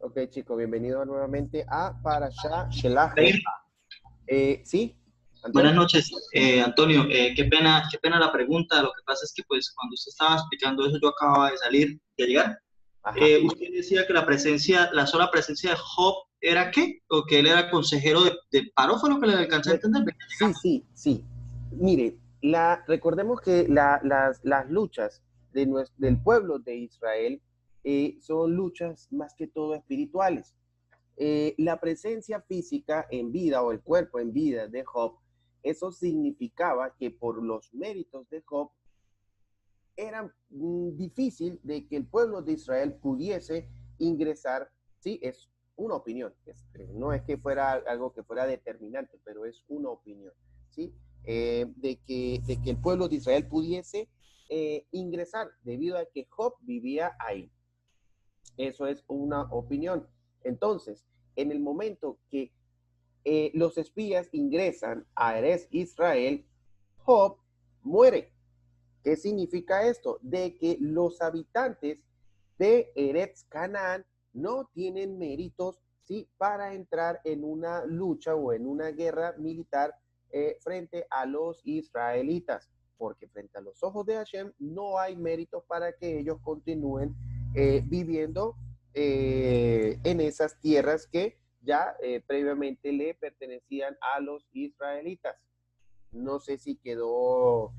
Ok, chicos, bienvenidos nuevamente a Parashá Shelach Jair, Lecha. ¿Sí, buenas Antonio? noches, Antonio. Qué pena la pregunta. Lo que pasa es que pues cuando usted estaba explicando eso, yo acababa de salir, de llegar. Ajá. Usted decía que la sola presencia de Job era qué, o que él era consejero de Paró, fue lo que le alcancé a entender. Venía Sí, llegando. sí, sí. Mire, recordemos que las luchas del pueblo de Israel son luchas más que todo espirituales. La presencia física en vida o el cuerpo en vida de Job, eso significaba que por los méritos de Job era difícil de que el pueblo de Israel pudiese ingresar. Sí, es una opinión, no es que fuera algo que fuera determinante, pero es una opinión, ¿sí? De que el pueblo de Israel pudiese ingresar debido a que Job vivía ahí. Eso es una opinión. Entonces, en el momento que los espías ingresan a Eretz Israel, Job muere. ¿Qué significa esto? De que los habitantes de Eretz Canaán no tienen méritos, ¿sí?, para entrar en una lucha o en una guerra militar frente a los israelitas, porque frente a los ojos de Hashem no hay méritos para que ellos continúen viviendo en esas tierras que ya previamente le pertenecían a los israelitas. No sé si quedó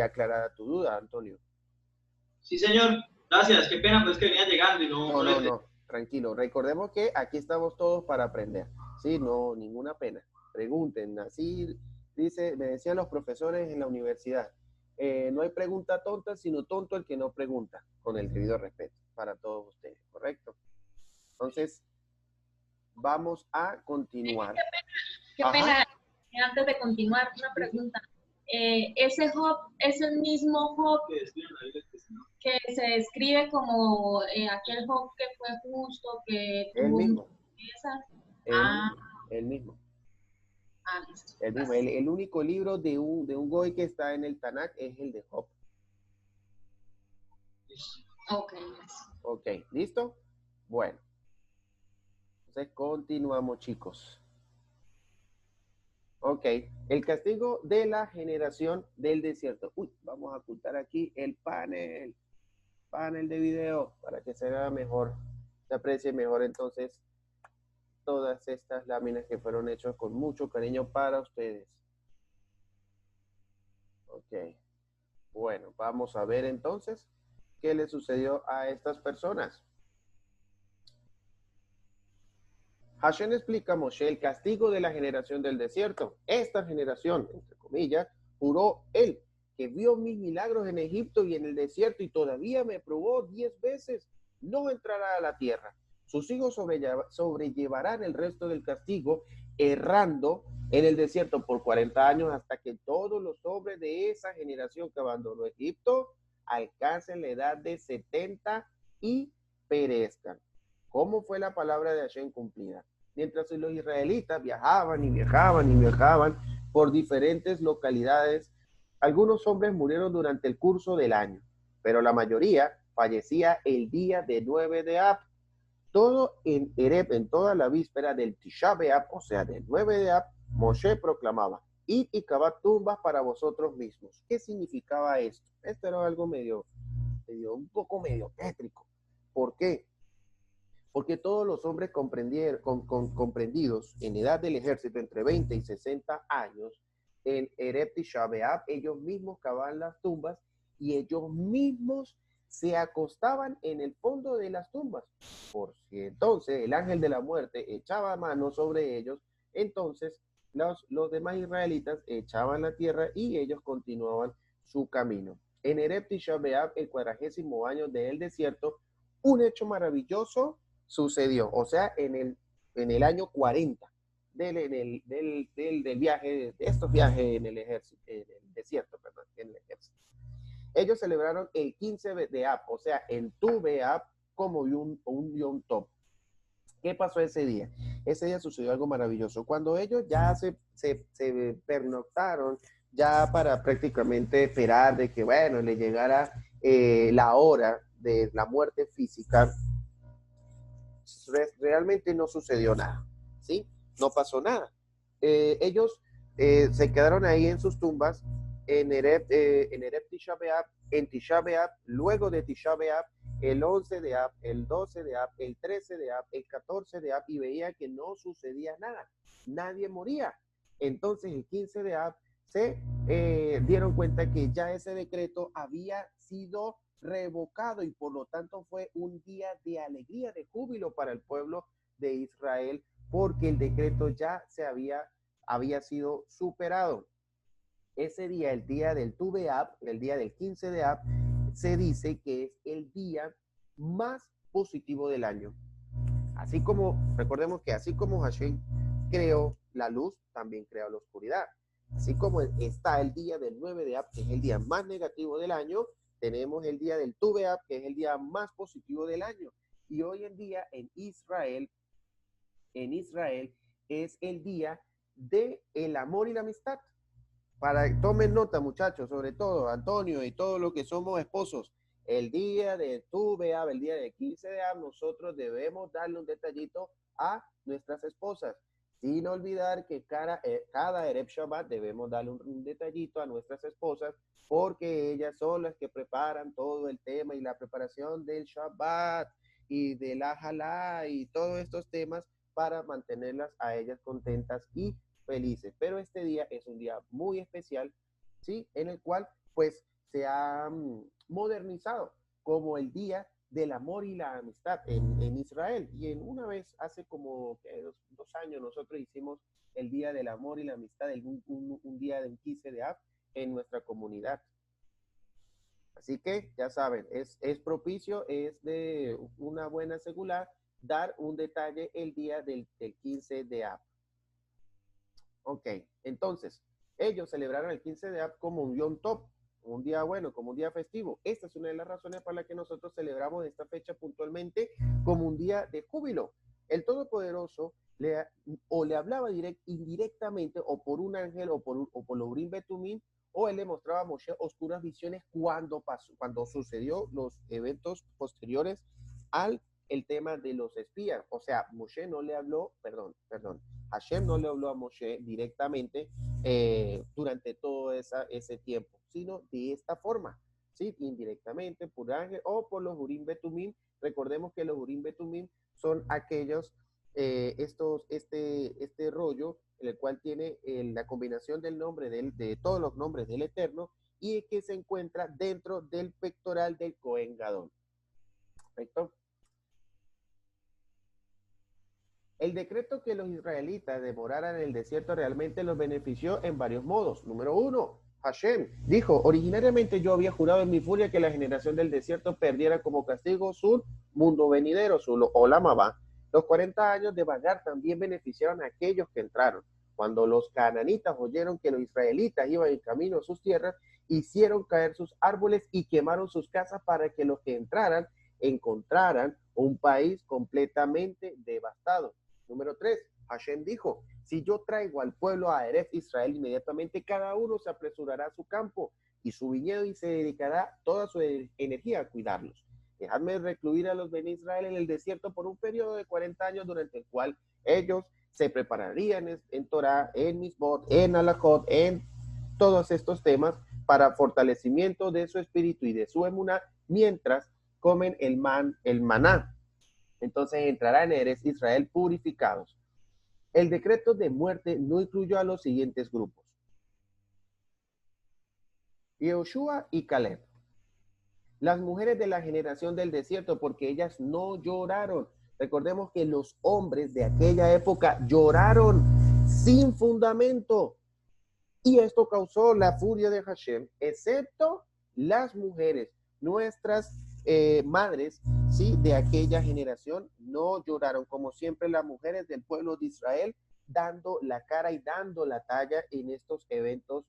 aclarada tu duda, Antonio. Sí, señor. Gracias. Qué pena, pues que venía llegando y no, No, no le no, entendí. no, tranquilo. Recordemos que aquí estamos todos para aprender. Sí, no, ninguna pena. Pregunten, así me decían los profesores en la universidad. No hay pregunta tonta, sino tonto el que no pregunta, con el debido respeto para todos ustedes, ¿correcto? Entonces, vamos a continuar. Qué Ajá. pena, antes de continuar, una pregunta. ¿Ese Job es el mismo Job que se describe como aquel Job que fue justo, que El tuvo mismo, muchas riquezas? el Ah, mismo, el mismo. listo. El mismo. El único libro de un Goy que está en el Tanakh es el de Job. Ok, gracias. Ok, ¿listo? Bueno, entonces continuamos, chicos. Ok, el castigo de la generación del desierto. Uy, vamos a ocultar aquí el panel de video para que se vea mejor, se aprecie mejor entonces todas estas láminas que fueron hechas con mucho cariño para ustedes. Ok, bueno, vamos a ver entonces qué le sucedió a estas personas. Hashem explica a Moshe el castigo de la generación del desierto. Esta generación, entre comillas, juró él, que vio mis milagros en Egipto y en el desierto y todavía me probó 10 veces, no entrará a la tierra. Sus hijos sobrellevarán el resto del castigo, errando en el desierto por 40 años hasta que todos los hombres de esa generación que abandonó Egipto alcancen la edad de 70 y perezcan. ¿Cómo fue la palabra de Hashem cumplida? Mientras los israelitas viajaban y viajaban y viajaban por diferentes localidades, algunos hombres murieron durante el curso del año, pero la mayoría fallecía el día de 9 de Ab. Todo en Ereb, en toda la víspera del Tisha B'Av, o sea, del 9 de Ab, Moshe proclamaba: id y cavad tumbas para vosotros mismos. ¿Qué significaba esto? Esto era algo un poco medio tétrico. ¿Por qué? Porque todos los hombres comprendidos en edad del ejército entre 20 y 60 años, en Ereb Tisha B'Av, ellos mismos cavaban las tumbas y ellos mismos se acostaban en el fondo de las tumbas. Por si entonces el ángel de la muerte echaba mano sobre ellos, entonces los demás israelitas echaban la tierra y ellos continuaban su camino. En Ereb Tisha B'Av, el 40º año del desierto, un hecho maravilloso sucedió, o sea, en el año 40 del viaje, de estos viajes en el ejército, en el desierto, perdón, en el ejército. Ellos celebraron el 15 de Ab, o sea, en Tu Beab, como un Yom Tov. ¿Qué pasó ese día? Ese día sucedió algo maravilloso. Cuando ellos ya se pernoctaron, ya para prácticamente esperar de que, bueno, le llegara la hora de la muerte física, realmente no sucedió nada, ¿sí? No pasó nada. Ellos se quedaron ahí en sus tumbas en Ereb Tisha B'Av, en Tisha B'Av, luego de Tisha B'Av, el 11 de Av, el 12 de Av, el 13 de Av, el 14 de Av, y veía que no sucedía nada, nadie moría. Entonces el 15 de Av se dieron cuenta que ya ese decreto había sido revocado y por lo tanto fue un día de alegría, de júbilo para el pueblo de Israel, porque el decreto ya había sido superado. Ese día, el día del Tu B'Av, el día del 15 de Av, se dice que es el día más positivo del año. Así como, recordemos que así como Hashem creó la luz, también creó la oscuridad. Así como está el día del 9 de Av, que es el día más negativo del año, tenemos el día del Tu B'Av, que es el día más positivo del año. Y hoy en día en Israel es el día del amor y la amistad. Tomen nota, muchachos, sobre todo Antonio y todos los que somos esposos, el día de Tu B'Av, el día de 15 de Av, nosotros debemos darle un detallito a nuestras esposas, sin olvidar que cada Erev Shabbat debemos darle un detallito a nuestras esposas, porque ellas son las que preparan todo el tema y la preparación del Shabbat y de la Halá y todos estos temas para mantenerlas a ellas contentas y felices. Pero este día es un día muy especial, ¿sí? En el cual pues se ha modernizado como el día del amor y la amistad en Israel. Y una vez hace como dos años nosotros hicimos el día del amor y la amistad, un día del 15 de Av en nuestra comunidad. Así que ya saben, es propicio, es de una buena secular dar un detalle el día del 15 de Av. Ok, entonces, ellos celebraron el 15 de Av como un Yom Tov, un día bueno, como un día festivo. Esta es una de las razones para las que nosotros celebramos esta fecha puntualmente como un día de júbilo. El Todopoderoso le hablaba indirectamente o por un ángel o por los Urim Betumim, o él le mostraba a Moshe oscuras visiones cuando sucedió los eventos posteriores al el tema de los espías. O sea, Moshe no le habló, Hashem no le habló a Moshe directamente durante todo ese tiempo, sino de esta forma, ¿sí? Indirectamente, por ángel o por los Urim Betumim. Recordemos que los Urim Betumim son aquellos, este rollo, en el cual tiene la combinación del nombre de todos los nombres del Eterno y que se encuentra dentro del pectoral del Cohen Gadol. ¿Perfecto? El decreto que los israelitas demoraran en el desierto realmente los benefició en varios modos. Número uno, Hashem dijo, originariamente yo había jurado en mi furia que la generación del desierto perdiera como castigo su mundo venidero, su Olam Abba. Los 40 años de vagar también beneficiaron a aquellos que entraron. Cuando los cananitas oyeron que los israelitas iban en camino a sus tierras, hicieron caer sus árboles y quemaron sus casas para que los que entraran encontraran un país completamente devastado. Número 3, Hashem dijo, si yo traigo al pueblo a Erez Israel, inmediatamente cada uno se apresurará a su campo y su viñedo y se dedicará toda su energía a cuidarlos. Dejadme recluir a los Ben Israel en el desierto por un periodo de 40 años durante el cual ellos se prepararían en Torah, en Misbot, en Alajot, en todos estos temas para fortalecimiento de su espíritu y de su emuná mientras comen el maná. Entonces entrarán en Erez Israel purificados. El decreto de muerte no incluyó a los siguientes grupos: Yehoshua y Caleb, las mujeres de la generación del desierto, porque ellas no lloraron. Recordemos que los hombres de aquella época lloraron sin fundamento, y esto causó la furia de Hashem, excepto las mujeres, nuestras madres, ¿sí? De aquella generación no lloraron, como siempre las mujeres del pueblo de Israel, dando la cara y dando la talla en estos eventos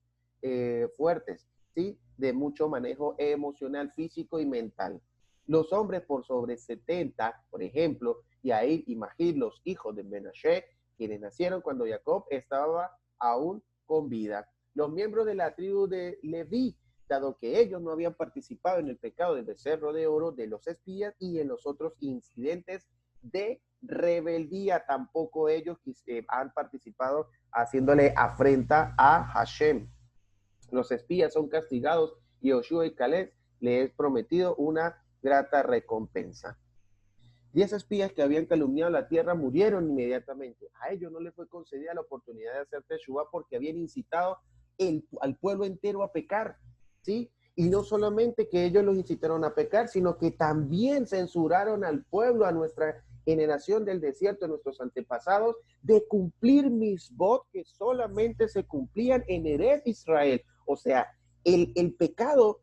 fuertes, ¿sí? De mucho manejo emocional, físico y mental. Los hombres por sobre 70, por ejemplo, Yair y Mahir, los hijos de Menashe, quienes nacieron cuando Jacob estaba aún con vida. Los miembros de la tribu de Leví, dado que ellos no habían participado en el pecado del becerro de oro, de los espías y en los otros incidentes de rebeldía, tampoco ellos han participado haciéndole afrenta a Hashem. Los espías son castigados y Josué y Caleb les es prometido una grata recompensa. 10 espías que habían calumniado la tierra murieron inmediatamente. A ellos no les fue concedida la oportunidad de hacer Teshuvá porque habían incitado al pueblo entero a pecar, ¿sí? Y no solamente que ellos los incitaron a pecar, sino que también censuraron al pueblo, a nuestra generación del desierto, a nuestros antepasados, de cumplir misbot que solamente se cumplían en Eretz Israel. O sea, el pecado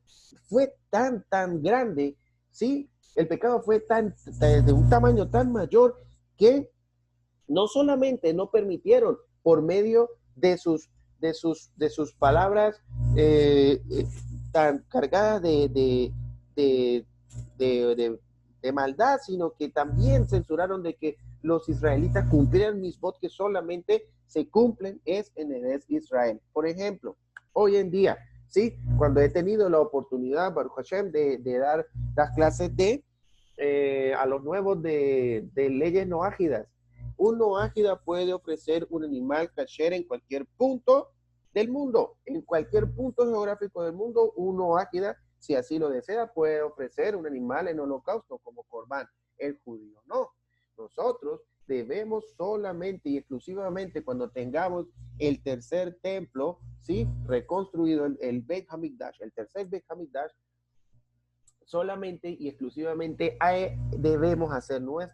fue tan grande, ¿sí? El pecado fue de un tamaño tan mayor que no solamente no permitieron por medio de sus palabras tan cargadas de maldad, sino que también censuraron de que los israelitas cumplieran misbot que solamente se cumplen es en Eretz Israel. Por ejemplo, hoy en día, ¿sí? Cuando he tenido la oportunidad, Baruch Hashem, de dar las clases a los nuevos de leyes noágidas. Un noágida puede ofrecer un animal kasher en cualquier punto del mundo, en cualquier punto geográfico del mundo. Un noágida, si así lo desea, puede ofrecer un animal en holocausto como corbán. El judío no. Nosotros debemos solamente y exclusivamente cuando tengamos el tercer templo, ¿sí? Reconstruido, el Beit HaMikdash, el tercer Beit HaMikdash, solamente y exclusivamente debemos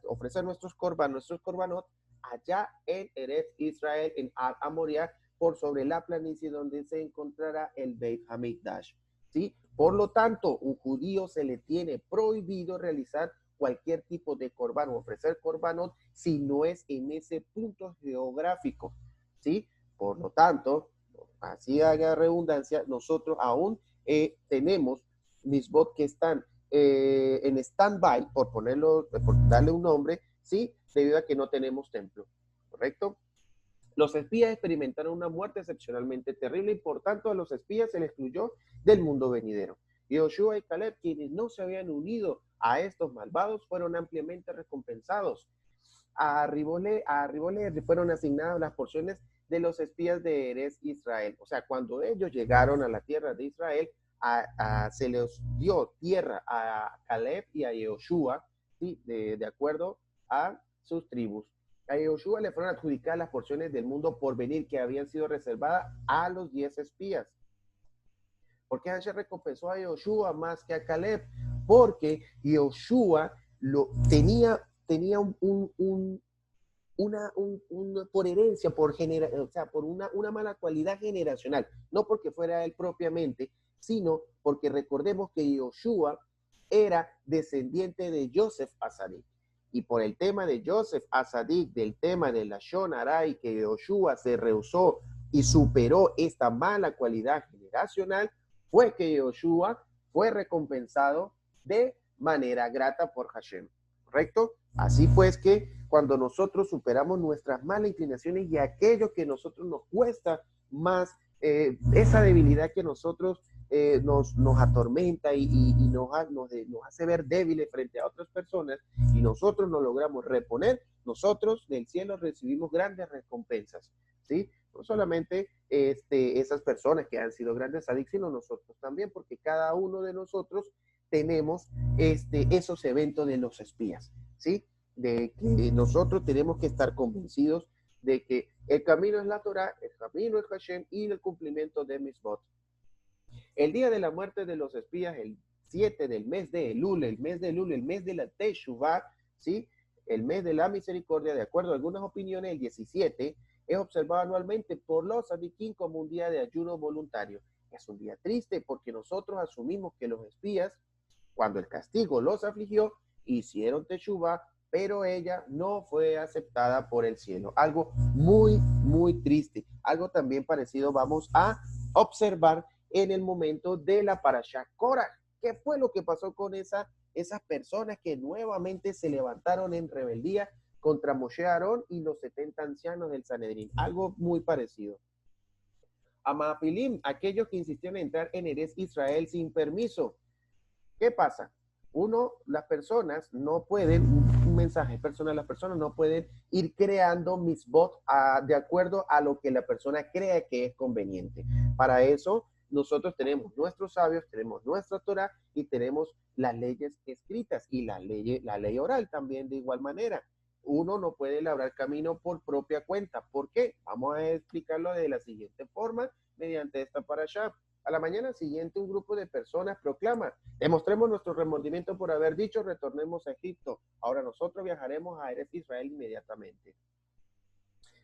ofrecer nuestros korbanot allá en Eretz Israel, en Al-Amoria, por sobre la planicie donde se encontrará el Beit HaMikdash, ¿sí? Por lo tanto, un judío se le tiene prohibido realizar cualquier tipo de corbán o ofrecer korbanot si no es en ese punto geográfico, ¿sí? Por lo tanto, así haga redundancia, nosotros aún tenemos misbot que están en stand-by, por darle un nombre, ¿sí? Debido a que no tenemos templo, ¿correcto? Los espías experimentaron una muerte excepcionalmente terrible y por tanto a los espías se les excluyó del mundo venidero. Y Josué y Caleb, quienes no se habían unido a estos malvados, fueron ampliamente recompensados. A Ribole fueron asignadas las porciones de los espías de Eretz Israel. O sea, cuando ellos llegaron a la tierra de Israel, se les dio tierra a Caleb y a Josué, ¿sí? De acuerdo a sus tribus. A Josué le fueron adjudicadas las porciones del mundo por venir que habían sido reservadas a los 10 espías. ¿Por qué Hashem recompensó a Josué más que a Caleb? Porque Josué tenía por herencia, o sea, por una mala cualidad generacional, no porque fuera él propiamente, sino porque recordemos que Josué era descendiente de Joseph Azadik. Y por el tema de Joseph Azadik, del tema de la Shon Arai, que Josué se rehusó y superó esta mala cualidad generacional, fue que Josué fue recompensado de manera grata por Hashem, ¿correcto? Así pues que cuando nosotros superamos nuestras malas inclinaciones y aquello que a nosotros nos cuesta más, esa debilidad que nosotros nos atormenta y nos hace ver débiles frente a otras personas, y nosotros nos logramos reponer, nosotros del cielo recibimos grandes recompensas, ¿sí? No solamente esas personas que han sido grandes adictos, sino nosotros también, porque cada uno de nosotros tenemos esos eventos de los espías, ¿sí? De que nosotros tenemos que estar convencidos de que el camino es la Torah, el camino es Hashem y el cumplimiento de Misbot. El día de la muerte de los espías, el 7 del mes de Elul, el mes de la Teshuvah, ¿sí? El mes de la misericordia, de acuerdo a algunas opiniones, el 17, es observado anualmente por los tzadikim como un día de ayuno voluntario. Es un día triste porque nosotros asumimos que los espías, cuando el castigo los afligió, hicieron Teshuvah, pero ella no fue aceptada por el cielo. Algo muy triste. Algo también parecido vamos a observar en el momento de la Parashá Korah. ¿Qué fue lo que pasó con esas personas que nuevamente se levantaron en rebeldía contra Moshe Aarón y los 70 ancianos del Sanedrín? Algo muy parecido. Amapilim, aquellos que insistieron en entrar en Eretz Israel sin permiso. ¿Qué pasa? Las personas no pueden, mensaje personal. Las personas no pueden ir creando mitzvot de acuerdo a lo que la persona crea que es conveniente. Para eso, nosotros tenemos nuestros sabios, tenemos nuestra Torah y tenemos las leyes escritas y la ley oral también de igual manera. Uno no puede labrar camino por propia cuenta. ¿Por qué? Vamos a explicarlo de la siguiente forma mediante esta parashá. A la mañana siguiente, un grupo de personas proclama: demostremos nuestro remordimiento por haber dicho, retornemos a Egipto. Ahora nosotros viajaremos a Eretz Israel inmediatamente.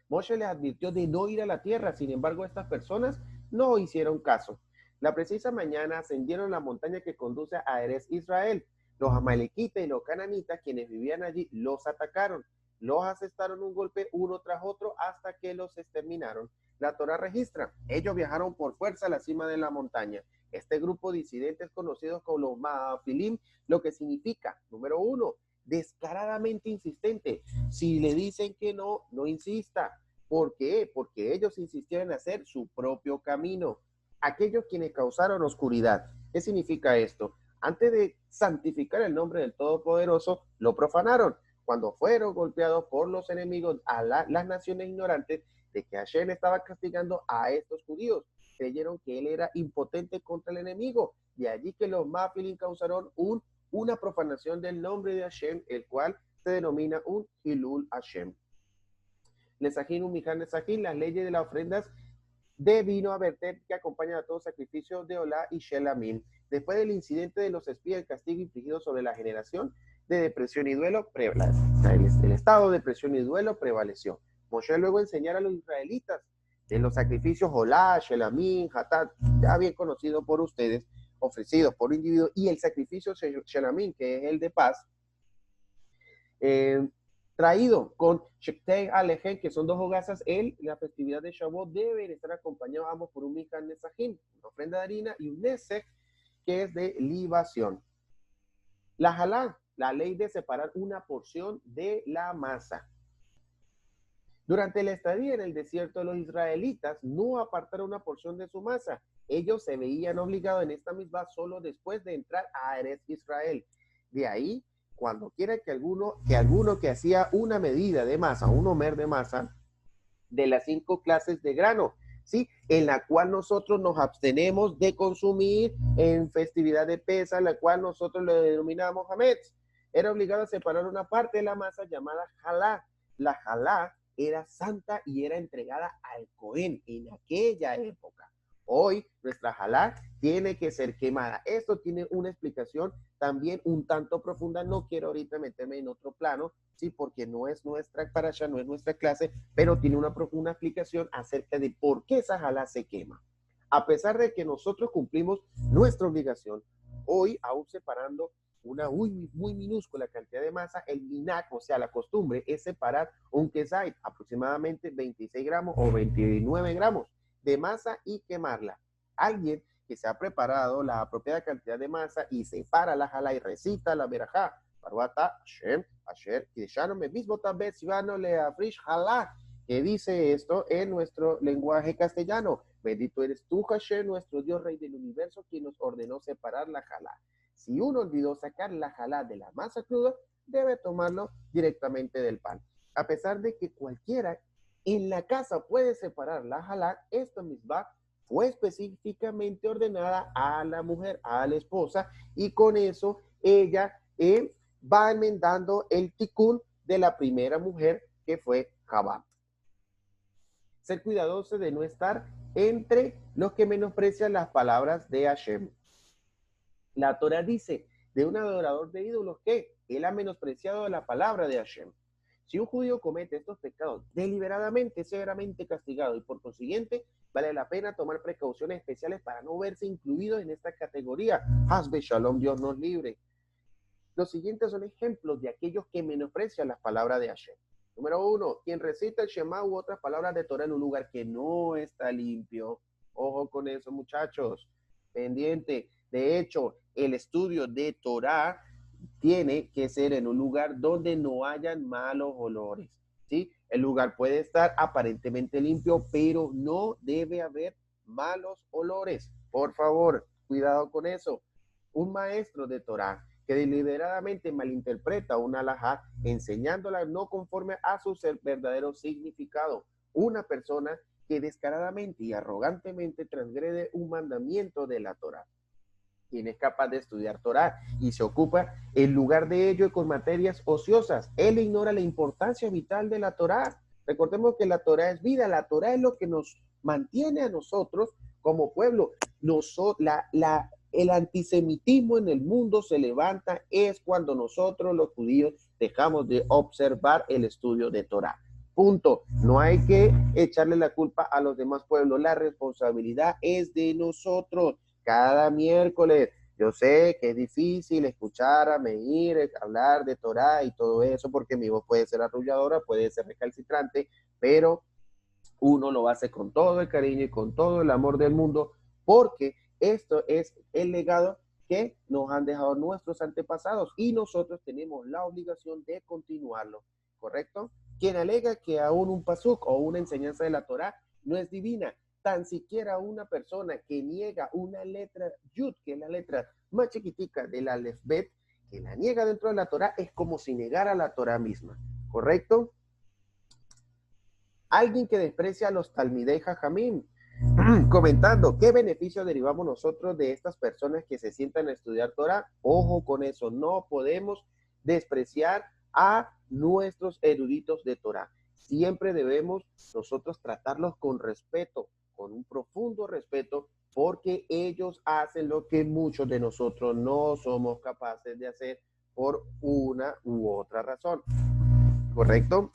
Moshe les advirtió de no ir a la tierra, sin embargo, estas personas no hicieron caso. La precisa mañana ascendieron la montaña que conduce a Eretz Israel. Los amalequitas y los cananitas, quienes vivían allí, los atacaron. Los asestaron un golpe uno tras otro hasta que los exterminaron. La Torah registra: ellos viajaron por fuerza a la cima de la montaña. Este grupo de disidentes conocidos como los Maafilim, lo que significa, número uno, descaradamente insistente. Si le dicen que no, no insista. ¿Por qué? Porque ellos insistieron en hacer su propio camino. Aquellos quienes causaron oscuridad. ¿Qué significa esto? Antes de santificar el nombre del Todopoderoso, lo profanaron. Cuando fueron golpeados por los enemigos a las naciones ignorantes de que Hashem estaba castigando a estos judíos, creyeron que él era impotente contra el enemigo. De allí que los Maafilim causaron una profanación del nombre de Hashem, el cual se denomina un Hilul Hashem. Nesajín, un Mijan Nesajín, las leyes de las ofrendas de vino a verter que acompañan a todo sacrificio de Olá y Shelamim. Después del incidente de los espías, el castigo infligido sobre la generación de depresión y duelo el estado de depresión y duelo prevaleció. Moshe luego enseñar a los israelitas de los sacrificios Olá, Shelamim, Hatat, ya bien conocido por ustedes, ofrecidos por individuos, y el sacrificio Shelamim, que es el de paz, traído con Shektei Alejen, que son dos hogazas, la festividad de Shavuot deben estar acompañados ambos por un Mijan Nesajín, una ofrenda de harina, y un Nesek, que es de libación. La Halá, la ley de separar una porción de la masa. Durante la estadía en el desierto, los israelitas no apartaron una porción de su masa. Ellos se veían obligados en esta misma solo después de entrar a Eretz Israel. De ahí, cuando quiera que alguno que hacía una medida de masa, un homer de masa, de las 5 clases de grano, ¿sí? En la cual nosotros nos abstenemos de consumir en festividad de Pesa, la cual nosotros le denominamos Hametz. Era obligado a separar una parte de la masa llamada Halá. La Halá era santa y era entregada al Cohen en aquella época. Hoy nuestra Halá tiene que ser quemada. Esto tiene una explicación también un tanto profunda. No quiero ahorita meterme en otro plano, sí, porque no es nuestra parasha, no es nuestra clase, pero tiene una profunda explicación acerca de por qué esa Halá se quema. A pesar de que nosotros cumplimos nuestra obligación, hoy aún separando una muy minúscula cantidad de masa, el minhag, o sea, la costumbre, es separar un quesait, aproximadamente 26 gramos o 29 gramos de masa y quemarla. Alguien que se ha preparado la apropiada cantidad de masa y separa la Halá y recita la verajá, Baruata Hashem, Asher, Kideshano me mismo también, Sivano le afrish Halá, que dice esto en nuestro lenguaje castellano: bendito eres tú, Hashem, nuestro Dios, Rey del universo, quien nos ordenó separar la Halá. Si uno olvidó sacar la Halá de la masa cruda, debe tomarlo directamente del pan. A pesar de que cualquiera en la casa puede separar la Halá, esta misma fue específicamente ordenada a la mujer, a la esposa, y con eso ella va enmendando el tikkun de la primera mujer, que fue Jabá. Ser cuidadoso de no estar entre los que menosprecian las palabras de Hashem. La Torah dice de un adorador de ídolos que él ha menospreciado la palabra de Hashem. Si un judío comete estos pecados deliberadamente, es severamente castigado, y por consiguiente vale la pena tomar precauciones especiales para no verse incluido en esta categoría. Hasbe Shalom, Dios nos libre. Los siguientes son ejemplos de aquellos que menosprecian las palabras de Hashem. Número 1, quien recita el Shema u otras palabras de Torah en un lugar que no está limpio. Ojo con eso, muchachos. Pendiente. De hecho, el estudio de Torah tiene que ser en un lugar donde no hayan malos olores, ¿sí? El lugar puede estar aparentemente limpio, pero no debe haber malos olores. Por favor, cuidado con eso. Un maestro de Torah que deliberadamente malinterpreta una alajá, enseñándola no conforme a su verdadero significado. Una persona que descaradamente y arrogantemente transgrede un mandamiento de la Torá. Quien es capaz de estudiar Torá y se ocupa en lugar de ello con materias ociosas. Él ignora la importancia vital de la Torá. Recordemos que la Torá es vida, la Torá es lo que nos mantiene a nosotros como pueblo. El antisemitismo en el mundo se levanta es cuando nosotros los judíos dejamos de observar el estudio de Torá. Punto. No hay que echarle la culpa a los demás pueblos. La responsabilidad es de nosotros. Cada miércoles, yo sé que es difícil escuchar a Meir hablar de Torá y todo eso, porque mi voz puede ser arrulladora, puede ser recalcitrante, pero uno lo hace con todo el cariño y con todo el amor del mundo, porque esto es el legado que nos han dejado nuestros antepasados y nosotros tenemos la obligación de continuarlo, ¿correcto? Quien alega que aún un pasuk o una enseñanza de la Torá no es divina, tan siquiera una persona que niega una letra Yud, que es la letra más chiquitica del Aleph Bet, que la niega dentro de la Torá, es como si negara la Torá misma, ¿correcto? Alguien que desprecia a los Talmidei Jajamim, comentando, ¿qué beneficio derivamos nosotros de estas personas que se sientan a estudiar Torá? Ojo con eso, no podemos despreciar a nuestros eruditos de Torá. Siempre debemos nosotros tratarlos con respeto, con un profundo respeto, porque ellos hacen lo que muchos de nosotros no somos capaces de hacer por una u otra razón. ¿Correcto?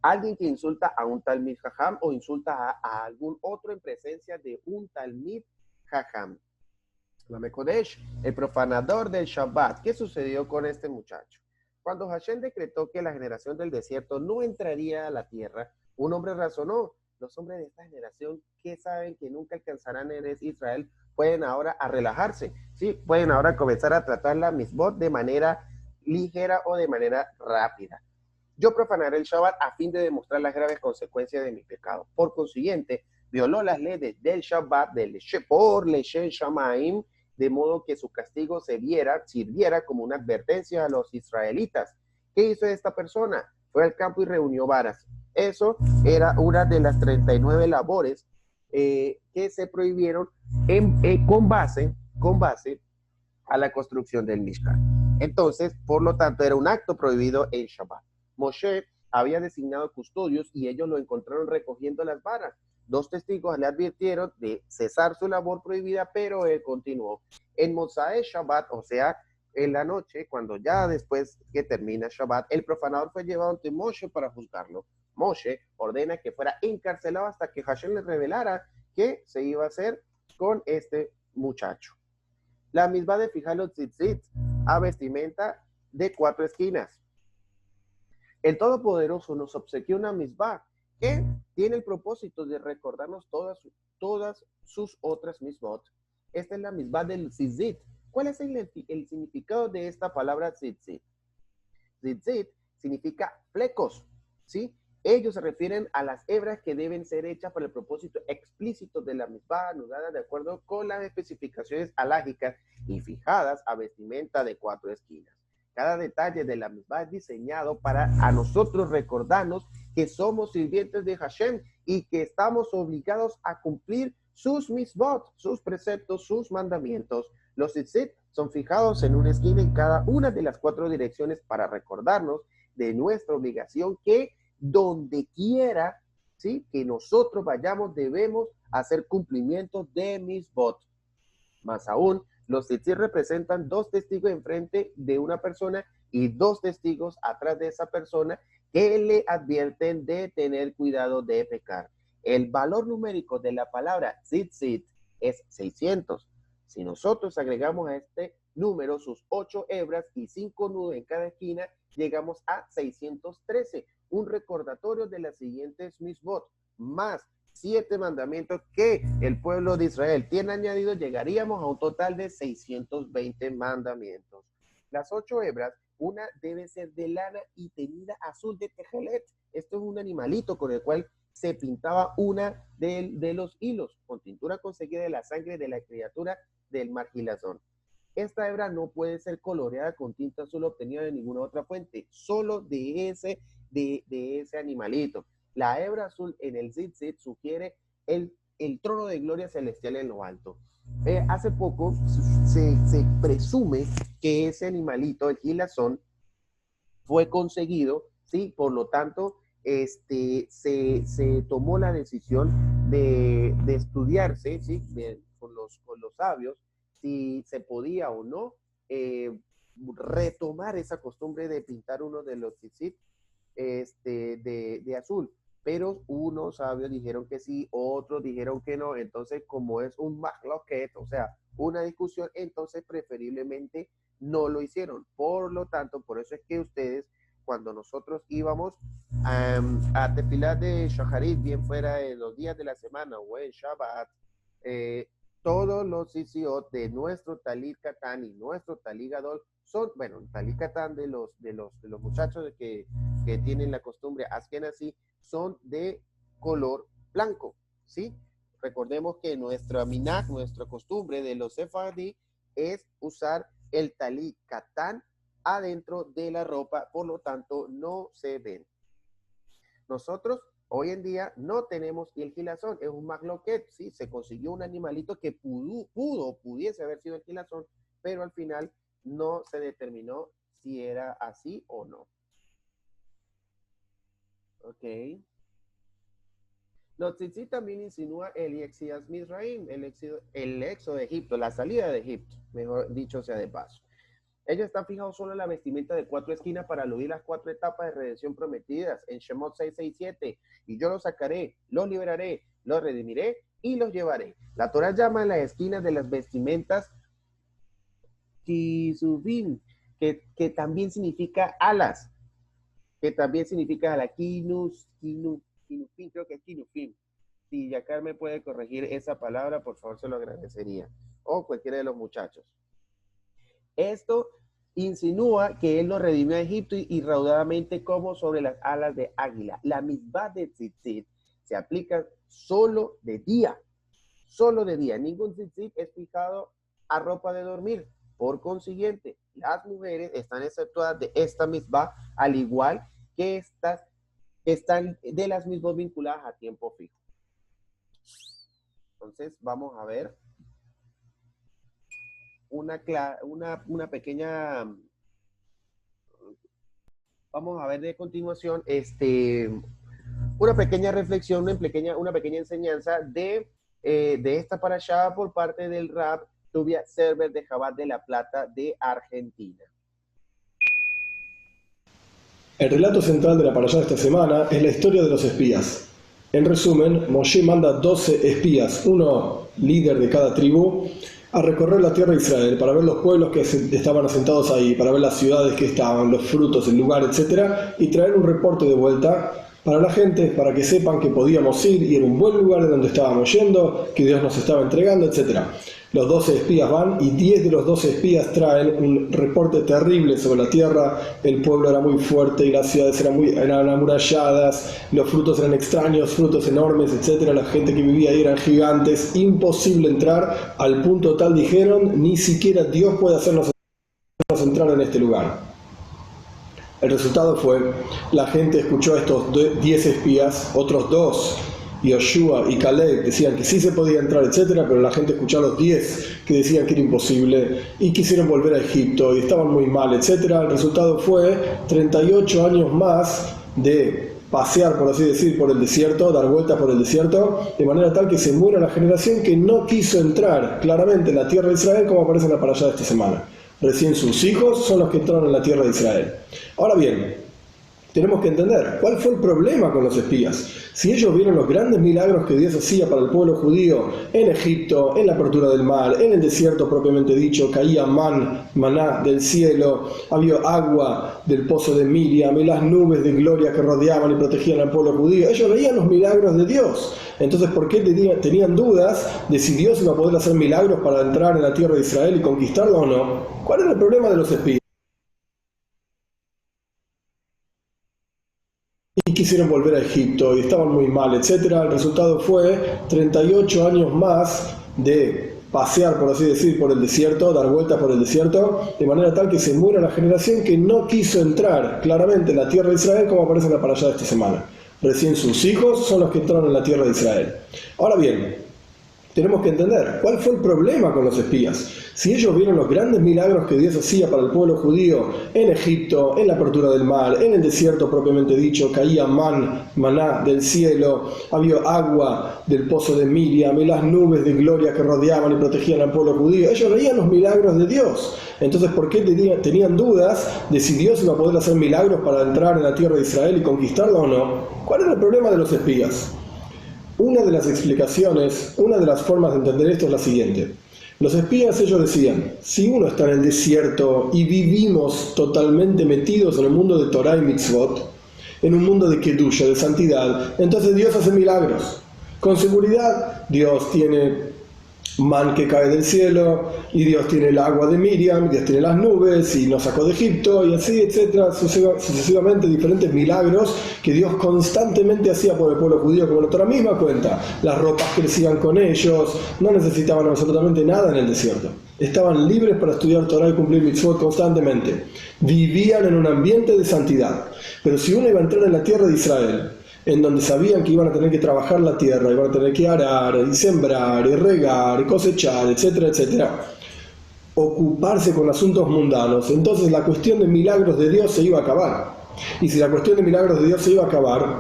Alguien que insulta a un Talmid Jajam o insulta a algún otro en presencia de un Talmid Jajam. Lamekodesh, el profanador del Shabbat. ¿Qué sucedió con este muchacho? Cuando Hashem decretó que la generación del desierto no entraría a la tierra, un hombre razonó. Los hombres de esta generación que saben que nunca alcanzarán Eretz Israel pueden ahora a relajarse, ¿sí? Pueden ahora comenzar a tratar la misbot de manera ligera o de manera rápida. Yo profanaré el Shabbat a fin de demostrar las graves consecuencias de mi pecado. Por consiguiente, violó las leyes del Shabbat por Leshem Shamaim, de modo que su castigo sirviera como una advertencia a los israelitas. ¿Qué hizo esta persona? Fue al campo y reunió varas. Eso era una de las 39 labores que se prohibieron con base a la construcción del Mishkan. Entonces, por lo tanto, era un acto prohibido en Shabbat. Moshe había designado custodios y ellos lo encontraron recogiendo las varas. 2 testigos le advirtieron de cesar su labor prohibida, pero él continuó. En Mosae Shabbat, o sea, en la noche, cuando ya después que termina Shabbat, el profanador fue llevado ante Moshe para juzgarlo. Moshe ordena que fuera encarcelado hasta que Hashem le revelara qué se iba a hacer con este muchacho. La misma de fijar los tzitzit a vestimenta de 4 esquinas. El Todopoderoso nos obsequió una misbah que tiene el propósito de recordarnos todas sus otras misbot. Esta es la misbah del tzitzit. ¿Cuál es el significado de esta palabra tzitzit? Tzitzit significa flecos, ¿sí? Ellos se refieren a las hebras que deben ser hechas para el propósito explícito de la misbah anudada de acuerdo con las especificaciones halágicas y fijadas a vestimenta de 4 esquinas. Cada detalle de la misbah es diseñado para a nosotros recordarnos que somos sirvientes de Hashem y que estamos obligados a cumplir sus misbot, sus preceptos, sus mandamientos. Los tzitzit son fijados en una esquina en cada una de las 4 direcciones para recordarnos de nuestra obligación que donde quiera, ¿sí?, que nosotros vayamos debemos hacer cumplimiento de misbot. Más aún, los tzitzit representan 2 testigos enfrente de una persona y 2 testigos atrás de esa persona que le advierten de tener cuidado de pecar. El valor numérico de la palabra tzitzit es 600. Si nosotros agregamos a este número sus 8 hebras y 5 nudos en cada esquina, llegamos a 613, un recordatorio de las siguientes misbot, más 7 mandamientos que el pueblo de Israel tiene añadido, llegaríamos a un total de 620 mandamientos. Las 8 hebras, una debe ser de lana y teñida azul de tejelet. Esto es un animalito con el cual se pintaba una de los hilos, con tintura conseguida de la sangre de la criatura del margilazón. Esta hebra no puede ser coloreada con tinta azul obtenida de ninguna otra fuente, solo de ese animalito. La hebra azul en el tzitzit sugiere el trono de gloria celestial en lo alto. Hace poco se presume que ese animalito, el gilazón, fue conseguido, ¿sí? Por lo tanto, se tomó la decisión de estudiarse, ¿sí? Con los sabios, si se podía o no retomar esa costumbre de pintar uno de los tzitzit de azul. Pero unos sabios dijeron que sí, otros dijeron que no. Entonces, como es un mahloket, o sea, una discusión, entonces preferiblemente no lo hicieron. Por lo tanto, por eso es que ustedes, cuando nosotros íbamos a Tefilat de Shacharit, bien fuera en los días de la semana o en Shabbat, todos los sisiot de nuestro Talit Katán y nuestro Talit Gadol son, bueno, Talit Katán de los muchachos que tienen la costumbre Ashkenazí, son de color blanco, ¿sí? Recordemos que nuestra minag, nuestra costumbre de los sefardí es usar el Talit Katán adentro de la ropa, por lo tanto no se ven. Nosotros hoy en día no tenemos el gilazón, es un mahloket, ¿sí? Se consiguió un animalito que pudiese haber sido el gilazón, pero al final no se determinó si era así o no. Ok. Los tzitzit también insinúa el Yexias Mizraim, el éxodo de Egipto, la salida de Egipto, mejor dicho sea de paso. Ellos están fijados solo en la vestimenta de 4 esquinas para aludir las 4 etapas de redención prometidas en Shemot 6:6-7. Y yo los sacaré, los liberaré, los redimiré y los llevaré. La Torah llama a las esquinas de las vestimentas kisuvim, que también significa alas, que también significa ala, kinufim, creo que es kinufim. Si Yacar me puede corregir esa palabra, por favor se lo agradecería. O cualquiera de los muchachos. Esto insinúa que él lo redimió a Egipto y raudadamente como sobre las alas de águila. La misbah de tzitzit se aplica solo de día. Solo de día. Ningún tzitzit es fijado a ropa de dormir. Por consiguiente, las mujeres están exceptuadas de esta misbah, al igual que estas están de las mismas vinculadas a tiempo fijo. Entonces, vamos a ver una pequeña, vamos a ver de continuación, una pequeña reflexión, una pequeña enseñanza de esta parashá por parte del Rab Tuvia Server de Jabat de La Plata de Argentina. El relato central de la parashá de esta semana es la historia de los espías. En resumen, Moshe manda 12 espías, uno líder de cada tribu, a recorrer la tierra de Israel para ver los pueblos que estaban asentados ahí, para ver las ciudades que estaban, los frutos, el lugar, etc. y traer un reporte de vuelta para la gente, para que sepan que podíamos ir y era un buen lugar de donde estábamos yendo, que Dios nos estaba entregando, etc. Los 12 espías van y 10 de los 12 espías traen un reporte terrible sobre la tierra. El pueblo era muy fuerte y las ciudades eran amuralladas, los frutos eran extraños, frutos enormes, etc. La gente que vivía ahí eran gigantes, imposible entrar, al punto tal dijeron, ni siquiera Dios puede hacernos entrar en este lugar. El resultado fue, la gente escuchó a estos 10 espías, otros 2, Yoshua y Caleb, decían que sí se podía entrar, etc., pero la gente escuchó a los 10 que decían que era imposible y quisieron volver a Egipto y estaban muy mal, etc. El resultado fue 38 años más de pasear, por así decir, por el desierto, dar vueltas por el desierto, de manera tal que se muera la generación que no quiso entrar claramente en la tierra de Israel, como aparece en la parashá de esta semana. Recién sus hijos son los que entraron en la tierra de Israel. Ahora bien, tenemos que entender cuál fue el problema con los espías. Si ellos vieron los grandes milagros que Dios hacía para el pueblo judío en Egipto, en la apertura del mar, en el desierto propiamente dicho, caía maná del cielo, había agua del pozo de Miriam y las nubes de gloria que rodeaban y protegían al pueblo judío, ellos veían los milagros de Dios. Entonces, ¿por qué tenían dudas de si Dios iba a poder hacer milagros para entrar en la tierra de Israel y conquistarla o no? ¿Cuál era el problema de los espías? Y quisieron volver a Egipto y estaban muy mal, etc. El resultado fue 38 años más de pasear, por así decir, por el desierto, dar vueltas por el desierto, de manera tal que se muera la generación que no quiso entrar claramente en la tierra de Israel, como aparece en la parashá de esta semana. Recién sus hijos son los que entraron en la tierra de Israel. Ahora bien, tenemos que entender cuál fue el problema con los espías. Si ellos vieron los grandes milagros que Dios hacía para el pueblo judío en Egipto, en la apertura del mar, en el desierto propiamente dicho, caía maná del cielo, había agua del pozo de Miriam y las nubes de gloria que rodeaban y protegían al pueblo judío, ellos veían los milagros de Dios. Entonces, ¿por qué tenían dudas de si Dios iba a poder hacer milagros para entrar en la tierra de Israel y conquistarla o no? ¿Cuál era el problema de los espías? Una de las explicaciones, una de las formas de entender esto es la siguiente. Los espías, ellos decían, si uno está en el desierto y vivimos totalmente metidos en el mundo de Torah y Mitzvot, en un mundo de Kedusha, de santidad, entonces Dios hace milagros. Con seguridad, Dios tiene man que cae del cielo, y Dios tiene el agua de Miriam, Dios tiene las nubes, y nos sacó de Egipto, y así, etcétera, sucesivamente diferentes milagros que Dios constantemente hacía por el pueblo judío, como la Torah misma cuenta. Las ropas crecían con ellos, no necesitaban absolutamente nada en el desierto. Estaban libres para estudiar Torah y cumplir mitzvot constantemente. Vivían en un ambiente de santidad. Pero si uno iba a entrar en la tierra de Israel, en donde sabían que iban a tener que trabajar la tierra, iban a tener que arar, y sembrar, y regar, y cosechar, etcétera, etcétera, ocuparse con asuntos mundanos, entonces la cuestión de milagros de Dios se iba a acabar. Y si la cuestión de milagros de Dios se iba a acabar,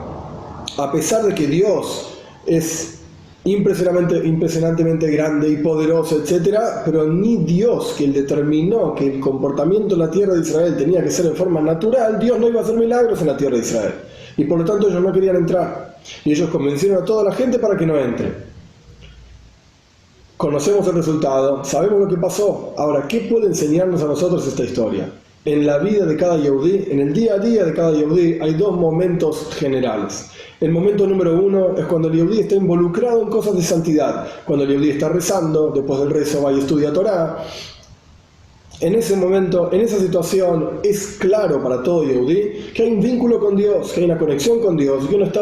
a pesar de que Dios es impresionantemente grande y poderoso, etcétera, pero ni Dios, que él determinó que el comportamiento en la tierra de Israel tenía que ser en forma natural, Dios no iba a hacer milagros en la tierra de Israel. Y por lo tanto ellos no querían entrar. Y ellos convencieron a toda la gente para que no entre. Conocemos el resultado, sabemos lo que pasó. Ahora, ¿qué puede enseñarnos a nosotros esta historia? En la vida de cada yehudí, en el día a día de cada yehudí, hay dos momentos generales. El momento número uno es cuando el yehudí está involucrado en cosas de santidad. Cuando el yehudí está rezando, después del rezo va y estudia Torah. En ese momento, en esa situación, es claro para todo yehudí que hay un vínculo con Dios, que hay una conexión con Dios, que uno está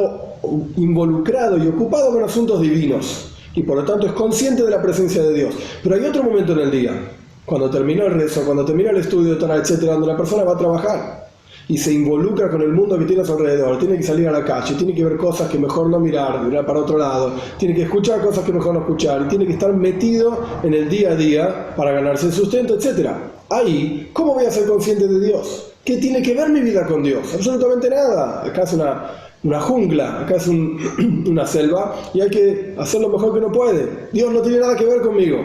involucrado y ocupado con asuntos divinos, y por lo tanto es consciente de la presencia de Dios. Pero hay otro momento en el día, cuando terminó el rezo, cuando terminó el estudio de Torah, etcétera, donde la persona va a trabajar y se involucra con el mundo que tiene a su alrededor, tiene que salir a la calle, tiene que ver cosas que mejor no mirar para otro lado, tiene que escuchar cosas que mejor no escuchar, y tiene que estar metido en el día a día para ganarse el sustento, etcétera. Ahí, ¿cómo voy a ser consciente de Dios? ¿Qué tiene que ver mi vida con Dios? Absolutamente nada. Acá es una jungla, acá es una selva, y hay que hacer lo mejor que uno puede. Dios no tiene nada que ver conmigo.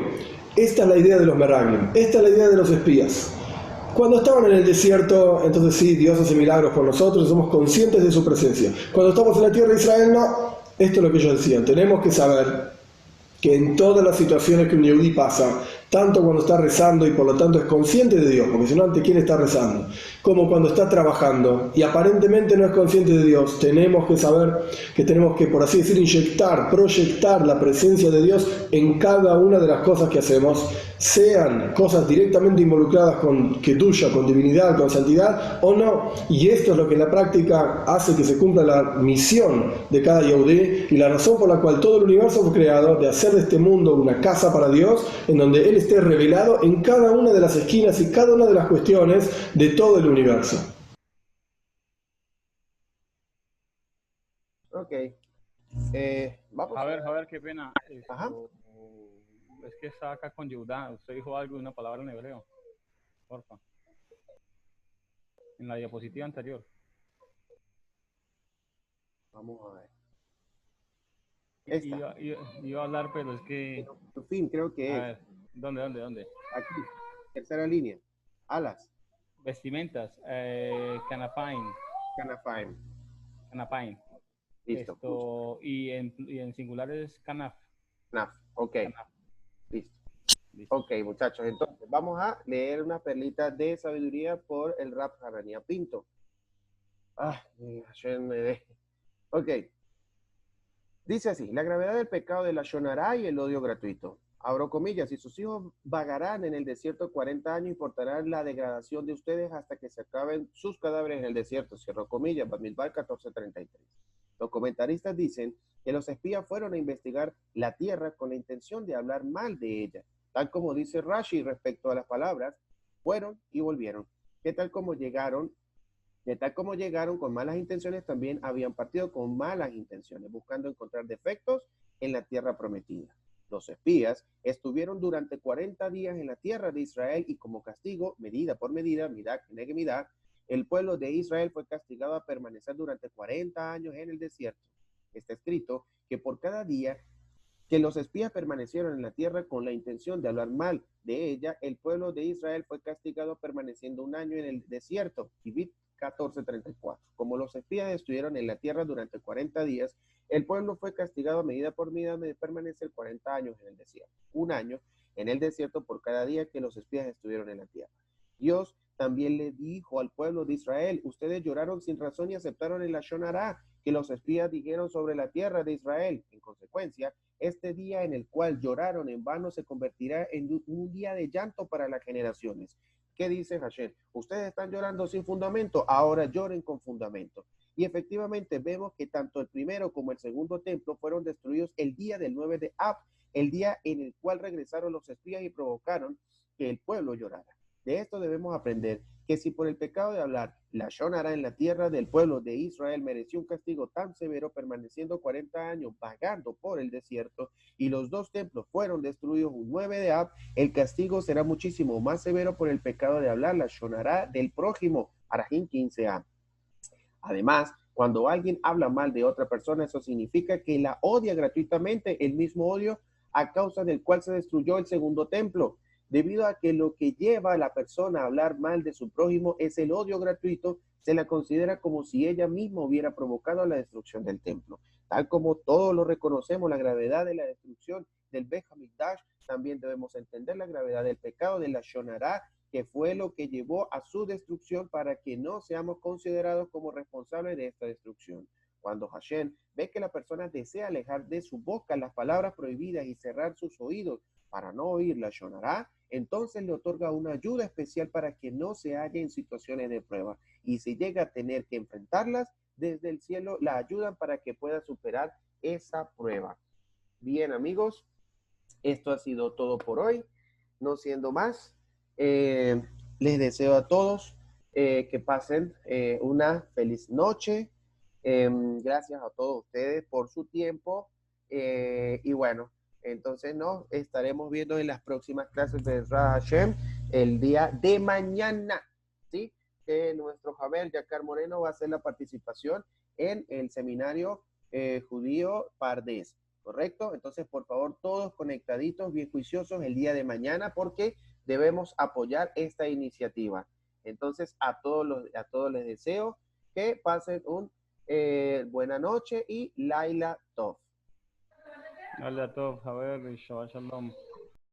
Esta es la idea de los meraglim, esta es la idea de los espías. Cuando estaban en el desierto, entonces sí, Dios hace milagros por nosotros, somos conscientes de su presencia. Cuando estamos en la tierra de Israel, no. Esto es lo que ellos decían. Tenemos que saber que en todas las situaciones que un yehudí pasa, tanto cuando está rezando y por lo tanto es consciente de Dios, porque si no, ¿ante quién está rezando?, como cuando está trabajando y aparentemente no es consciente de Dios, tenemos que saber que tenemos que, por así decir, proyectar la presencia de Dios en cada una de las cosas que hacemos, sean cosas directamente involucradas con Kedusha, con divinidad, con santidad o no. Y esto es lo que en la práctica hace que se cumpla la misión de cada yehudí y la razón por la cual todo el universo fue creado, de hacer de este mundo una casa para Dios, en donde Él esté revelado en cada una de las esquinas y cada una de las cuestiones de todo el universo. Ok. Vamos A ver, qué pena. Ajá. Es que está acá con Yehudá. Usted dijo algo, una palabra en hebreo. Porfa. En la diapositiva anterior. Vamos a ver. Iba a hablar, pero es que... Por fin, creo que A es. ver, ¿dónde? Aquí, tercera línea. Alas. Vestimentas. Canapain. Listo. Esto, y en singular es canaf. Naf. Ok. Canaf. Listo. Listo. Ok, muchachos. Entonces, vamos a leer una perlita de sabiduría por el Rab Hanania Pinto. Hashem me dé. Ok. Dice así: la gravedad del pecado de la Shonará y el odio gratuito. Abro comillas: y sus hijos vagarán en el desierto 40 años y portarán la degradación de ustedes hasta que se acaben sus cadáveres en el desierto. Cierro comillas, Bamidbar 14:33. Los comentaristas dicen que los espías fueron a investigar la tierra con la intención de hablar mal de ella. Tal como dice Rashi respecto a las palabras, fueron y volvieron. Que tal como llegaron con malas intenciones, también habían partido con malas intenciones, buscando encontrar defectos en la tierra prometida. Los espías estuvieron durante 40 días en la tierra de Israel y como castigo, medida por medida, midá keneged midá, el pueblo de Israel fue castigado a permanecer durante 40 años en el desierto. Está escrito que por cada día que los espías permanecieron en la tierra con la intención de hablar mal de ella, el pueblo de Israel fue castigado permaneciendo un año en el desierto. Ibid 14:34. Como los espías estuvieron en la tierra durante 40 días, el pueblo fue castigado a medida por medida de permanecer 40 años en el desierto. Un año en el desierto por cada día que los espías estuvieron en la tierra. Dios también le dijo al pueblo de Israel, ustedes lloraron sin razón y aceptaron el lashon hará que los espías dijeron sobre la tierra de Israel. En consecuencia, este día en el cual lloraron en vano se convertirá en un día de llanto para las generaciones. ¿Qué dice Hashem? Ustedes están llorando sin fundamento, ahora lloren con fundamento. Y efectivamente vemos que tanto el primero como el segundo templo fueron destruidos el día del 9 de Ab, el día en el cual regresaron los espías y provocaron que el pueblo llorara. De esto debemos aprender que si por el pecado de hablar lashon hará en la tierra del pueblo de Israel mereció un castigo tan severo, permaneciendo 40 años vagando por el desierto, y los dos templos fueron destruidos un 9 de Ab, el castigo será muchísimo más severo por el pecado de hablar lashon hará del prójimo, Arajim 15a. Además, cuando alguien habla mal de otra persona, eso significa que la odia gratuitamente, el mismo odio a causa del cual se destruyó el segundo templo. Debido a que lo que lleva a la persona a hablar mal de su prójimo es el odio gratuito, se la considera como si ella misma hubiera provocado la destrucción del templo. Tal como todos lo reconocemos, la gravedad de la destrucción del Beit HaMikdash, también debemos entender la gravedad del pecado de la lashon hará, que fue lo que llevó a su destrucción para que no seamos considerados como responsables de esta destrucción. Cuando Hashem ve que la persona desea alejar de su boca las palabras prohibidas y cerrar sus oídos para no oír la lashon hará, entonces le otorga una ayuda especial para que no se halle en situaciones de prueba. Y si llega a tener que enfrentarlas, desde el cielo la ayudan para que pueda superar esa prueba. Bien, amigos, esto ha sido todo por hoy. No siendo más, les deseo a todos que pasen una feliz noche. Gracias a todos ustedes por su tiempo. Y bueno, entonces nos estaremos viendo en las próximas clases de Ezrat Hashem el día de mañana, ¿sí? Nuestro Javier Yacar Moreno va a hacer la participación en el seminario judío Pardes, ¿correcto? Entonces, por favor, todos conectaditos, bien juiciosos el día de mañana, porque debemos apoyar esta iniciativa. Entonces, a todos les deseo que pasen un buena noche y Laila Tov. Hola a todos, Javier y Shabbat Shalom.